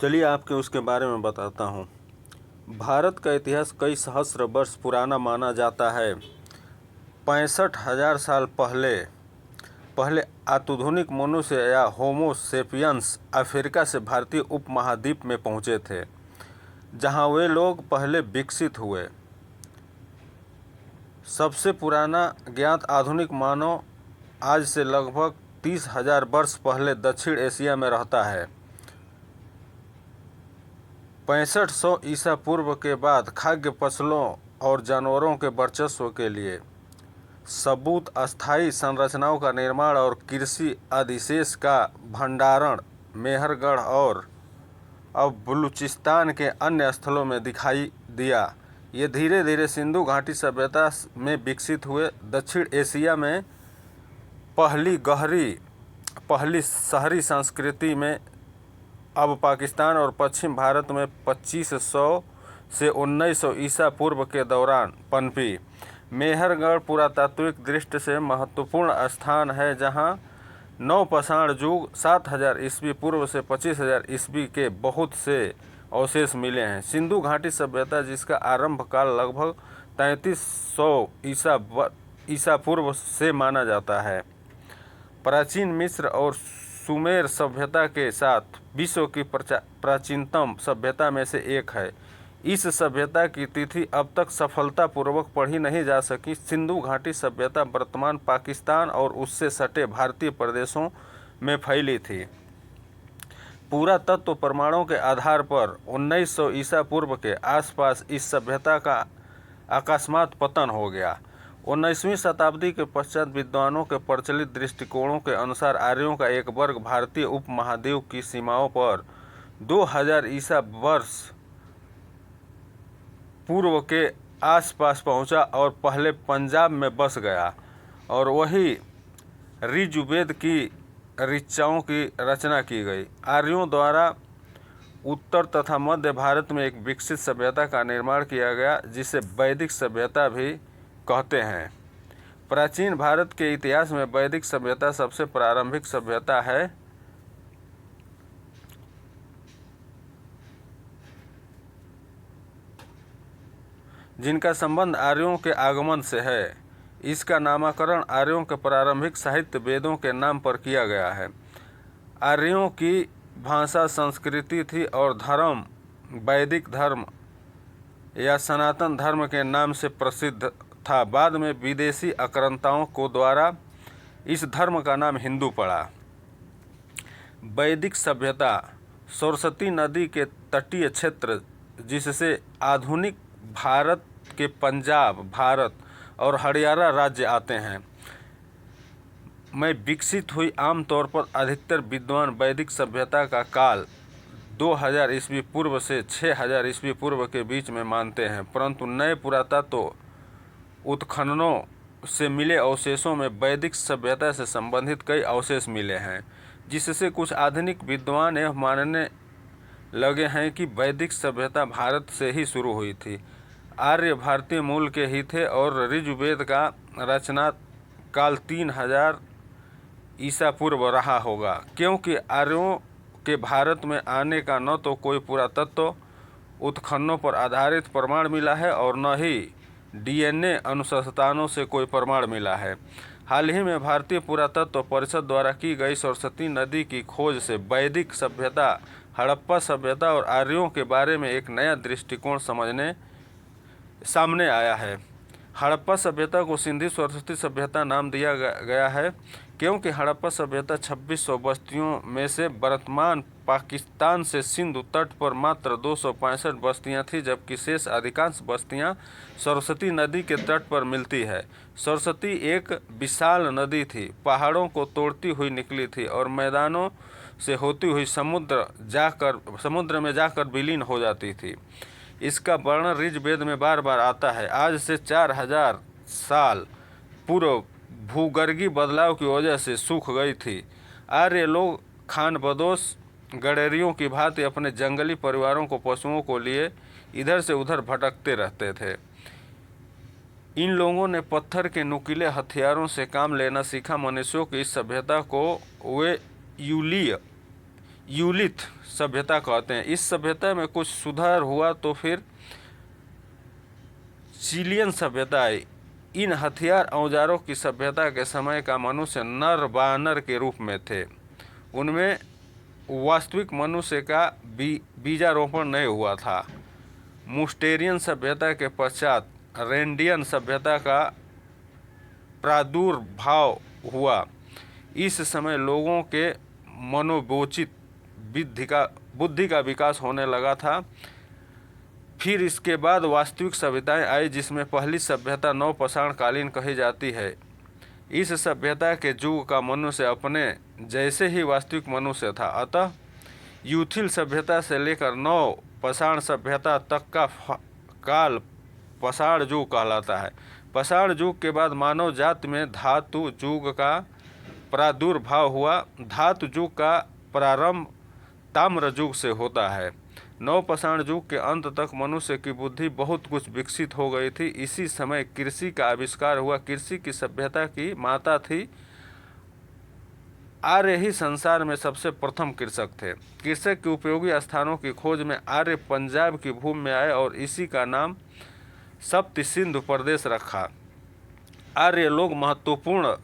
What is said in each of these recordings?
चलिए आपके उसके बारे में बताता हूँ। भारत का इतिहास कई सहस्र वर्ष पुराना माना जाता है। 65,000 साल पहले आधुनिक मनुष्य या होमो सेपियंस अफ्रीका से भारतीय उपमहाद्वीप में पहुँचे थे, जहाँ वे लोग पहले विकसित हुए। सबसे पुराना ज्ञात आधुनिक मानव आज से लगभग 30,000 वर्ष पहले दक्षिण एशिया में रहता है। 6500 ईसा पूर्व के बाद खाद्य फसलों और जानवरों के वर्चस्व के लिए सबूत अस्थायी संरचनाओं का निर्माण और कृषि अधिशेष का भंडारण मेहरगढ़ और अब बलूचिस्तान के अन्य स्थलों में दिखाई दिया। ये धीरे धीरे सिंधु घाटी सभ्यता में विकसित हुए। दक्षिण एशिया में पहली शहरी संस्कृति में अब पाकिस्तान और पश्चिम भारत में 2500 से 1900 ईसा पूर्व के दौरान पनपी। मेहरगढ़ पुरातात्विक दृष्टि से महत्वपूर्ण स्थान है, जहां नवपाषाण युग 7000 ईस्वी पूर्व से 25,000 ईस्वी के बहुत से अवशेष मिले हैं। सिंधु घाटी सभ्यता, जिसका आरंभ काल लगभग 3300 ईसा पूर्व से माना जाता है, प्राचीन मिस्र और सुमेर सभ्यता के साथ विश्व की प्राचीनतम सभ्यता में से एक है। इस सभ्यता की तिथि अब तक सफलतापूर्वक पढ़ी नहीं जा सकी। सिंधु घाटी सभ्यता वर्तमान पाकिस्तान और उससे सटे भारतीय प्रदेशों में फैली थी। पुरातत्व प्रमाणों के आधार पर 1900 ईसा पूर्व के आसपास इस सभ्यता का अकस्मात पतन हो गया। 19वीं शताब्दी के पश्चात विद्वानों के प्रचलित दृष्टिकोणों के अनुसार आर्यों का एक वर्ग भारतीय उपमहाद्वीप की सीमाओं पर 2000 ईसा वर्ष पूर्व के आसपास पहुंचा और पहले पंजाब में बस गया, और वही ऋजुवेद की ऋचाओं की रचना की गई। आर्यों द्वारा उत्तर तथा मध्य भारत में एक विकसित सभ्यता का निर्माण किया गया, जिसे वैदिक सभ्यता भी कहते हैं। प्राचीन भारत के इतिहास में वैदिक सभ्यता सबसे प्रारंभिक सभ्यता है। जिनका संबंध आर्यों के आगमन से है। इसका नामकरण आर्यों के प्रारंभिक साहित्य वेदों के नाम पर किया गया है। आर्यों की भाषा संस्कृति थी और धर्म वैदिक धर्म या सनातन धर्म के नाम से प्रसिद्ध था। बाद में विदेशी आक्रांताओं को द्वारा इस धर्म का नाम हिंदू पड़ा। वैदिक सभ्यता सरस्वती नदी के तटीय क्षेत्र, जिससे आधुनिक भारत के पंजाब भारत और हरियाणा राज्य आते हैं, में विकसित हुई। आमतौर पर अधिकतर विद्वान वैदिक सभ्यता का काल 2000 ईस्वी पूर्व से 6000 ईस्वी पूर्व के बीच में मानते हैं, परंतु नए पुरातत्व उत्खननों से मिले अवशेषों में वैदिक सभ्यता से संबंधित कई अवशेष मिले हैं, जिससे कुछ आधुनिक विद्वान यह मानने लगे हैं कि वैदिक सभ्यता भारत से ही शुरू हुई थी। आर्य भारतीय मूल के ही थे और ऋजुवेद का रचना काल 3000 ईसा पूर्व रहा होगा, क्योंकि आर्यों के भारत में आने का न तो कोई पुरातत्व उत्खननों पर आधारित प्रमाण मिला है और न ही DNA अनुसंधानों से कोई प्रमाण मिला है। हाल ही में भारतीय पुरातत्व परिषद द्वारा की गई सरस्वती नदी की खोज से वैदिक सभ्यता, हड़प्पा सभ्यता और आर्यों के बारे में एक नया दृष्टिकोण सामने आया है। हड़प्पा सभ्यता को सिंधु सरस्वती सभ्यता नाम दिया गया है, क्योंकि हड़प्पा सभ्यता 2600 बस्तियों में से वर्तमान पाकिस्तान से सिंधु तट पर मात्र 265 बस्तियां थीं, जबकि शेष अधिकांश बस्तियां सरस्वती नदी के तट पर मिलती है। सरस्वती एक विशाल नदी थी, पहाड़ों को तोड़ती हुई निकली थी और मैदानों से होती हुई समुद्र में जाकर विलीन हो जाती थी। इसका वर्णन ऋग्वेद में बार बार आता है। आज से 4000 साल पूर्व भूगर्भीय बदलाव की वजह से सूख गई थी। आर्य लोग खानबदोश गडेरियों की भांति अपने जंगली परिवारों को पशुओं को लिए इधर से उधर भटकते रहते थे। इन लोगों ने पत्थर के नुकीले हथियारों से काम लेना सीखा। मनुष्यों की इस सभ्यता को वे यूलिथ सभ्यता कहते हैं। इस सभ्यता में कुछ सुधार हुआ तो फिर चिलियन सभ्यता आई। इन हथियार औजारों की सभ्यता के समय का मनुष्य नर बानर के रूप में थे। उनमें वास्तविक मनुष्य का बीजारोपण नहीं हुआ था। मुस्टेरियन सभ्यता के पश्चात रेंडियन सभ्यता का प्रादुर्भाव हुआ। इस समय लोगों के मनोवोचित बुद्धि का विकास होने लगा था। फिर इसके बाद वास्तविक सभ्यताएं आई, जिसमें पहली सभ्यता नवपाषाणकालीन कही जाती है। इस सभ्यता के युग का मनुष्य अपने जैसे ही वास्तविक मनुष्य था। अतः यूथिल सभ्यता से लेकर नवपाषाण सभ्यता तक का काल पाषाण युग कहलाता है। पाषाण युग के बाद मानव जाति में धातु युग का प्रादुर्भाव हुआ। धातु युग का प्रारंभ ताम्र युग से होता है। नवपाषाण युग के अंत तक मनुष्य की बुद्धि बहुत कुछ विकसित हो गई थी। इसी समय कृषि का आविष्कार हुआ। कृषि की सभ्यता की माता थी आर्य ही संसार में सबसे प्रथम कृषक थे। कृषक के उपयोगी स्थानों की खोज में आर्य पंजाब की भूमि में आए और इसी का नाम सप्त सिंधु प्रदेश रखा। आर्य लोग महत्वपूर्ण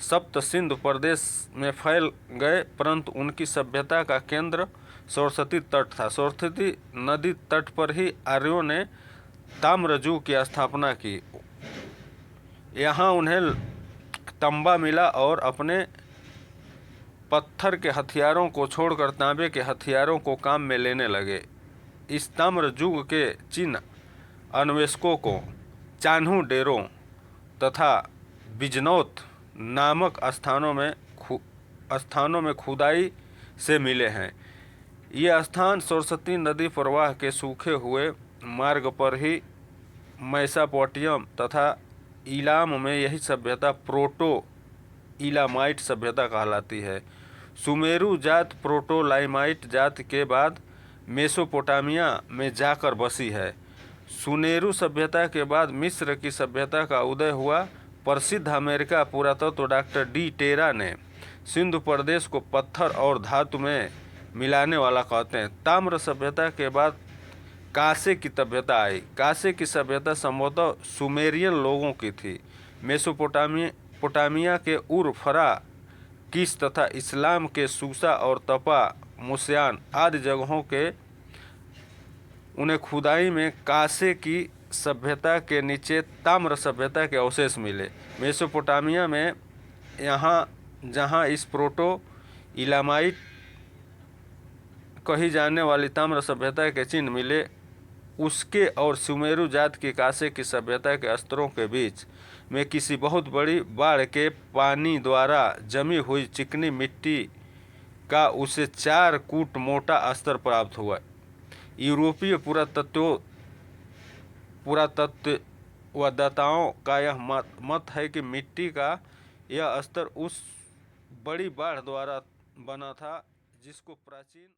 सप्त सिंधु प्रदेश में फैल गए, परंतु उनकी सभ्यता का केंद्र सरस्वती तट था। सरस्वती नदी तट पर ही आर्यों ने ताम्रयुग की स्थापना की। यहाँ उन्हें तांबा मिला और अपने पत्थर के हथियारों को छोड़कर तांबे के हथियारों को काम में लेने लगे। इस ताम्रयुग के चिन्ह अन्वेषकों को चान्हू डेरों तथा बिजनौत नामक स्थानों में खुदाई से मिले हैं। ये स्थान सरस्वती नदी प्रवाह के सूखे हुए मार्ग पर ही मैसापोटामिया तथा ईलाम में यही सभ्यता प्रोटो इलामाइट सभ्यता कहलाती है। सुमेरु जात प्रोटोलाइमाइट जात के बाद मेसोपोटामिया में जाकर बसी है। सुमेरु सभ्यता के बाद मिस्र की सभ्यता का उदय हुआ। प्रसिद्ध अमेरिका पुरातत्व डॉक्टर डी टेरा ने सिंधु प्रदेश को पत्थर और धातु में मिलाने वाला कहते हैं। ताम्र सभ्यता के बाद कांसे की सभ्यता आई। कांसे की सभ्यता संभवतः सुमेरियन लोगों की थी। मेसोपोटामिया के उर-फरा किस तथा इस्लाम के सूसा और तपा मुस्यान आदि जगहों के उन्हें खुदाई में कांसे की सभ्यता के नीचे ताम्र सभ्यता के अवशेष मिले। मेसोपोटामिया में जहाँ इस प्रोटो इलामाइट कही जाने वाली ताम्र सभ्यता के चिन्ह मिले, उसके और सुमेरु जात की कांसे की सभ्यता के स्तरों के बीच में किसी बहुत बड़ी बाढ़ के पानी द्वारा जमी हुई चिकनी मिट्टी का उसे 4 फुट मोटा स्तर प्राप्त हुआ। यूरोपीय पुरातत्ववेत्ताओं का यह मत है कि मिट्टी का यह स्तर उस बड़ी बाढ़ द्वारा बना था जिसको प्राचीन